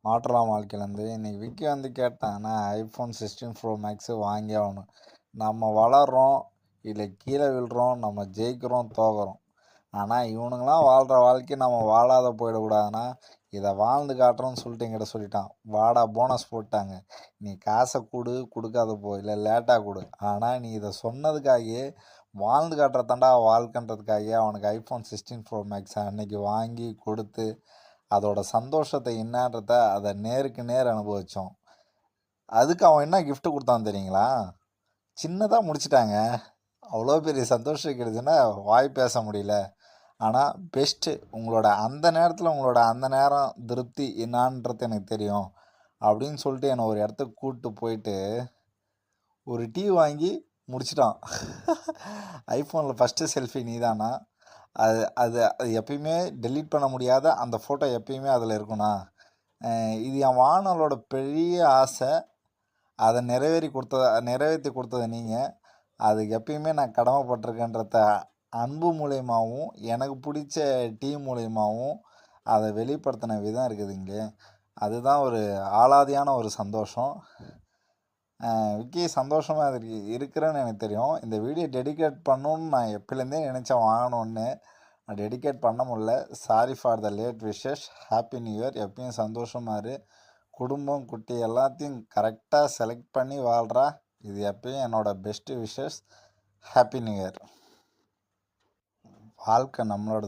மாற்றலாம் வாழ்க்கையிலேருந்து. இன்றைக்கி விக்கி வந்து கேட்டாங்கன்னா ஐஃபோன் 16 ப்ரோ மேக்ஸு வாங்கி ஆகணும். நம்ம வளர்கிறோம், இல்லை கீழே விழுறோம், நம்ம ஜெயிக்கிறோம், தோக்குறோம். ஆனால் இவனுங்களாம் வாழ்கிற வாழ்க்கை நம்ம வாழாத போயிடக்கூடாதுன்னா இதை வாழ்ந்து காட்டுறோன்னு சொல்லிட்டு என்கிட்ட சொல்லிட்டான். வாடா போனஸ் போட்டாங்க, நீ காசை கொடுக்காத போ, இல்லை லேட்டாக கொடு, ஆனால் நீ இதை சொன்னதுக்காகவே வாழ்ந்து காட்டுறதாண்டா வாழ்க்கைன்றதுக்காகவே அவனுக்கு ஐஃபோன் 16 ப்ரோ மேக்ஸை அன்னைக்கு வாங்கி கொடுத்து அதோட சந்தோஷத்தை என்னன்றத அதை நேருக்கு நேர் அனுபவித்தோம். அதுக்கு அவன் என்ன gift கொடுத்தான் தெரியுங்களா? சின்னதாக முடிச்சிட்டாங்க. அவ்வளோ பெரிய சந்தோஷம் கிடைச்சுன்னா வாய் பேச முடியல. ஆனால் பெஸ்ட்டு உங்களோட அந்த நேரத்தில் உங்களோட அந்த நேரம் திருப்தி என்னான்றது எனக்கு தெரியும் அப்படின்னு சொல்லிட்டு என்னை ஒரு இடத்துக்கு கூப்பிட்டு போயிட்டு ஒரு டீ வாங்கி முடிச்சிட்டான். ஐஃபோனில் ஃபஸ்ட்டு செல்ஃபி நீதானா? அது அது அது எப்பயுமே டெலீட் பண்ண முடியாத அந்த ஃபோட்டோ எப்பயுமே அதில் இருக்குண்ணா. இது என் வாழ்நாளோட பெரிய ஆசை. அதை நிறைவேற்றி கொடுத்தது நீங்கள். அதுக்கு எப்பயுமே நான் கடமைப்பட்டிருக்கேன்றத அன்பு மூலியமாகவும் எனக்கு பிடிச்ச டீம் மூலியமாகவும் அதை வெளிப்படுத்தின விதம் இருக்குதுங்க. அதுதான் ஒரு ஆளாதியான ஒரு சந்தோஷம். விக்கி சந்தோஷமாக இருக்கிறேன்னு எனக்கு தெரியும். இந்த வீடியோ டெடிகேட் பண்ணணுன்னு நான் எப்போலேருந்தே நினச்சேன் வாங்கணுன்னு. நான் டெடிகேட் பண்ண முடியல. Sorry for the late wishes. Happy new year. எப்பயும் சந்தோஷமாக இரு. குடும்பம் குட்டி எல்லாத்தையும் கரெக்டாக செலக்ட் பண்ணி வாழ்கிறா. இது எப்பயும் என்னோடய best wishes. Happy new year. வாழ்க்கை நம்மளோட